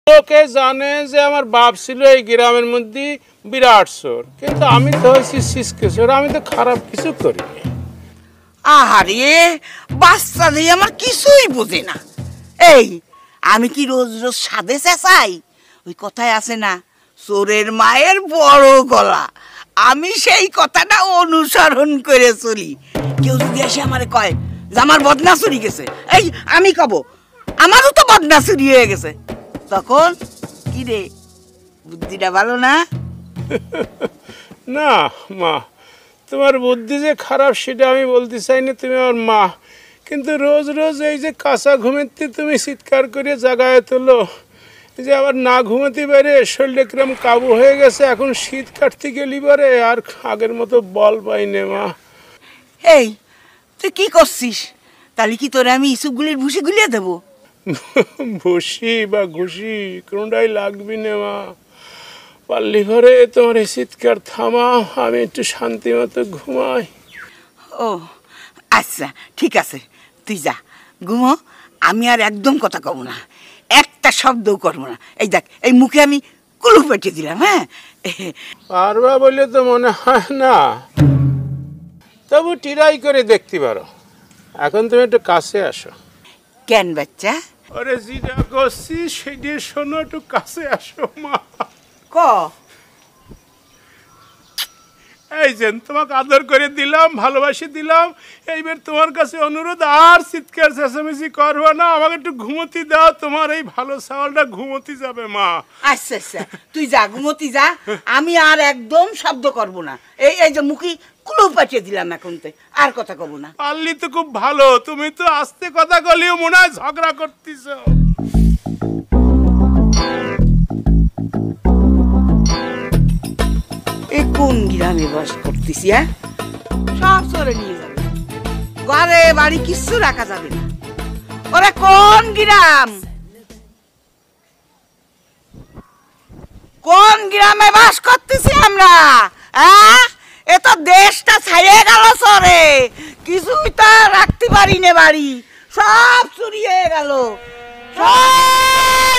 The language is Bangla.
লোকে জানে যে আমার বাপ ছিল এই গ্রামের মধ্যে বিরাট চোর, কিন্তু আমি তো হয়েছি সিসকে চোর, আমি তো খারাপ কিছু করিনি। আহারে বাচ্চা দিয়ে আমার কিছুই বোঝে না। এই আমি কি রোজ রোজ সাদে চেঁচাই? ওই কথায় আছে না, চোরের মায়ের বড় গলা। আমি সেই কথাটা অনুসরণ করে চলি। কেউ যদি এসে আমারে কয় যে আমার বদনা চুরি গেছে, এই আমি কব আমারও তো বদনা চুরি হয়ে গেছে, তখন কি রে, বুদ্ধিটা ভালো না? না মা, তোমার বুদ্ধি যে খারাপ সেটা আমি বলতে চাই না, তুমি আমার মা। কিন্তু রোজ রোজ এই যে কাঁচা ঘুমেতে তুমি চিৎকার করে জাগায় তোলো, যে আবার না ঘুমাতে পারে শরীরে কিরম কাবু হয়ে গেছে, এখন শীত কাটতে গেলি পারে আর আগের মতো বল পাই নে মা। এই তুই কি করছিস? তাহলে কি তোরে আমি ইসুকগুলির ভুসি গুলিয়ে দেবো? ভুসি বা ঘুষি কোনটাই লাগবি না মা। পাল্লি ভরে তোমার এই চিৎকার থামাও, আমি একটু শান্তি মতো ঘুমাই। ও আচ্ছা ঠিক আছে, তুই যা ঘুমো। আমি আর একদম কথা কব না, একটা শব্দও করবো না। এই দেখ, এই মুখে আমি কুলু পেটে দিলাম। হ্যাঁ, পারবা বলে তো মনে হয় না, তবু ট্রাই করে দেখতে পারো। এখন তুমি একটু কাছে আসো। কেন বাচ্চা? আরে যেটা করছি সেটা শোনো, একটু কাছে আসো মা। ক এই যে তোমাকে আদর করে দিলাম, ভালোবাসি দিলাম, এইবার তোমার কাছে অনুরোধ, আর চিৎকার চেঁচামেচি করবো না, আমাকে একটু ঘুমোতে দাও। তোমার এই ভালো ছাগলটা ঘুমোতে যাবে মা। আচ্ছা আচ্ছা তুই যা, ঘুমোতি যা, আমি আর একদম শব্দ করব না। এই এই যে মুখে কুলু পাঠিয়ে দিলাম, এখন আর কথা কব না। পারলি তো খুব ভালো, তুমি তো আস্তে কথা বলিও মনে হয় ঝগড়া করতেছ। এই কোন গ্রামে বাস করতেছি? হ্যাঁ, সব চলে নিয়ে যাবে, ঘরে বাড়ি কিচ্ছু রাখা যাবে না। ওরে কোন গ্রাম, কোন গ্রামে বাস করতেছি আমরা? হ্যাঁ, এ তো দেশটা ছাইয়ে গেল চরে, কিছুই তো রাখতে পারি না, বাড়ি সব চুরি হয়ে গেল সব।